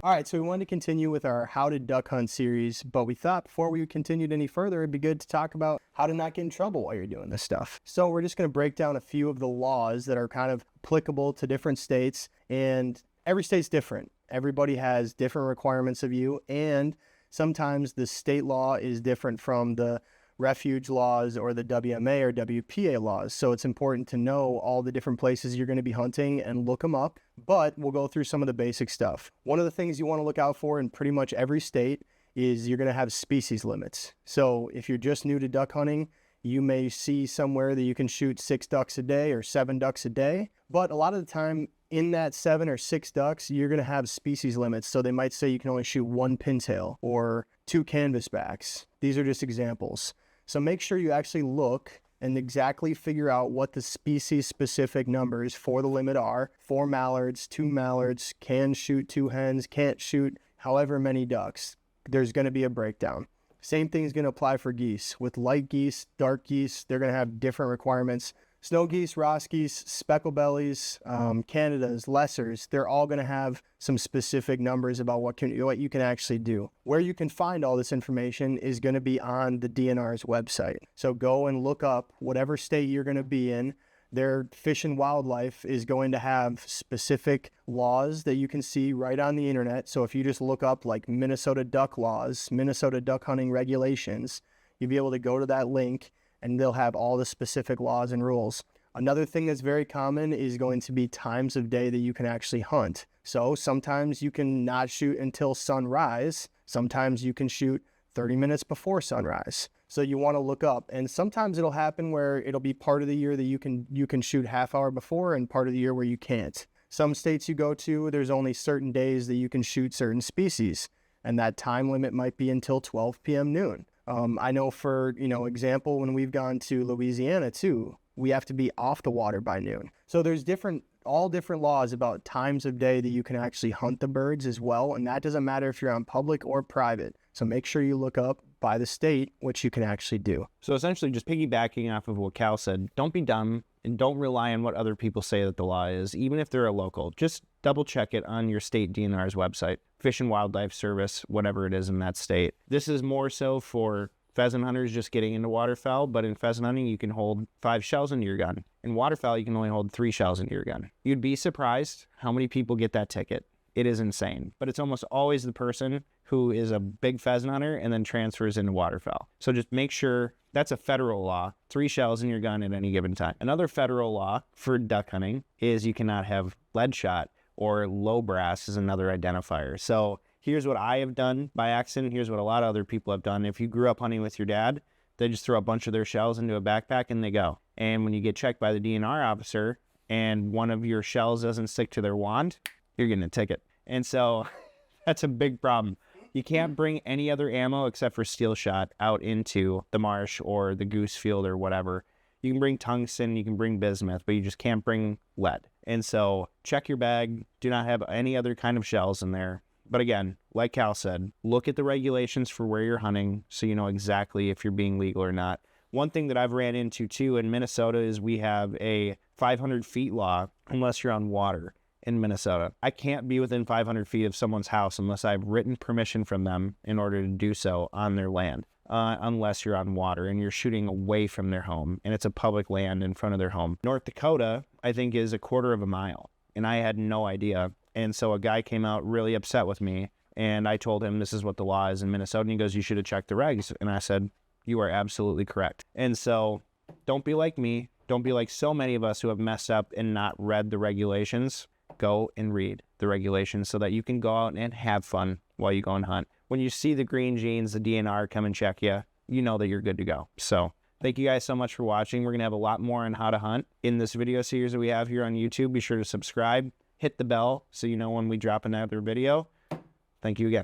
All right, so we wanted to continue with our How to Duck Hunt series, but we thought before we continued any further, it'd be good to talk about how to not get in trouble while you're doing this stuff. So we're just going to break down a few of the laws that are kind of applicable to different states, and every state's different. Everybody has different requirements of you, and sometimes the state law is different from the refuge laws or the WMA or WPA laws. So it's important to know all the different places you're going to be hunting and look them up, but we'll go through some of the basic stuff. One of the things you want to look out for in pretty much every state is you're going to have species limits. So if you're just new to duck hunting, you may see somewhere that you can shoot 6 ducks a day or 7 ducks a day, but a lot of the time in that 7 or 6 ducks, you're going to have species limits. So they might say you can only shoot 1 pintail or 2 canvasbacks. These are just examples. So make sure you actually look and exactly figure out what the species-specific numbers for the limit are. 4 mallards, 2 mallards, can shoot 2 hens, can't shoot however many ducks. There's going to be a breakdown. Same thing is going to apply for geese. With light geese, dark geese, they're going to have different requirements. Snow geese, Ross geese, speckle bellies, Canadas, lessers, they're all going to have some specific numbers about what you can actually do. Where you can find all this information is going to be on the DNR's website. So go and look up whatever state you're going to be in. Their Fish and Wildlife is going to have specific laws that you can see right on the internet. So if you just look up like Minnesota duck laws, Minnesota duck hunting regulations, you'll be able to go to that link and they'll have all the specific laws and rules. Another thing that's very common is going to be times of day that you can actually hunt. So sometimes you can not shoot until sunrise. Sometimes you can shoot 30 minutes before sunrise. So you want to look up, and sometimes it'll happen where it'll be part of the year that you can shoot half hour before and part of the year where you can't. Some states you go to, there's only certain days that you can shoot certain species, and that time limit might be until 12 p.m. noon. I know for, example, when we've gone to Louisiana too, we have to be off the water by noon. So there's all different laws about times of day that you can actually hunt the birds as well. And that doesn't matter if you're on public or private. So make sure you look up by the state what you can actually do. So essentially just piggybacking off of what Cal said, don't be dumb and don't rely on what other people say that the law is, even if they're a local. Just double check it on your state DNR's website, Fish and Wildlife Service, whatever it is in that state. This is more so for pheasant hunters just getting into waterfowl, but in pheasant hunting, you can hold 5 shells into your gun. In waterfowl, you can only hold 3 shells into your gun. You'd be surprised how many people get that ticket. It is insane, but it's almost always the person who is a big pheasant hunter and then transfers into waterfowl. So just make sure that's a federal law, 3 shells in your gun at any given time. Another federal law for duck hunting is you cannot have lead shot, or low brass is another identifier. So here's what I have done by accident. Here's what a lot of other people have done. If you grew up hunting with your dad, they just throw a bunch of their shells into a backpack and they go. And when you get checked by the DNR officer and one of your shells doesn't stick to their wand, you're getting a ticket. And so that's a big problem. You can't bring any other ammo except for steel shot out into the marsh or the goose field or whatever. You can bring tungsten, you can bring bismuth, but you just can't bring lead. And so check your bag. Do not have any other kind of shells in there. But again, like Cal said, look at the regulations for where you're hunting so you know exactly if you're being legal or not. One thing that I've ran into too in Minnesota is we have a 500 feet law unless you're on water in Minnesota. I can't be within 500 feet of someone's house unless I've written permission from them in order to do so on their land, unless you're on water and you're shooting away from their home and it's a public land in front of their home. North Dakota, I think, is 1/4 mile, and I had no idea. And so a guy came out really upset with me, and I told him this is what the law is in Minnesota, and he goes, you should have checked the regs. And I said, you are absolutely correct. And so don't be like me. Don't be like so many of us who have messed up and not read the regulations. Go and read the regulations so that you can go out and have fun while you go and hunt. When you see the green jeans, the DNR come and check you, you know that you're good to go. So thank you guys so much for watching. We're going to have a lot more on how to hunt in this video series that we have here on YouTube. Be sure to subscribe. Hit the bell so you know when we drop another video. Thank you again.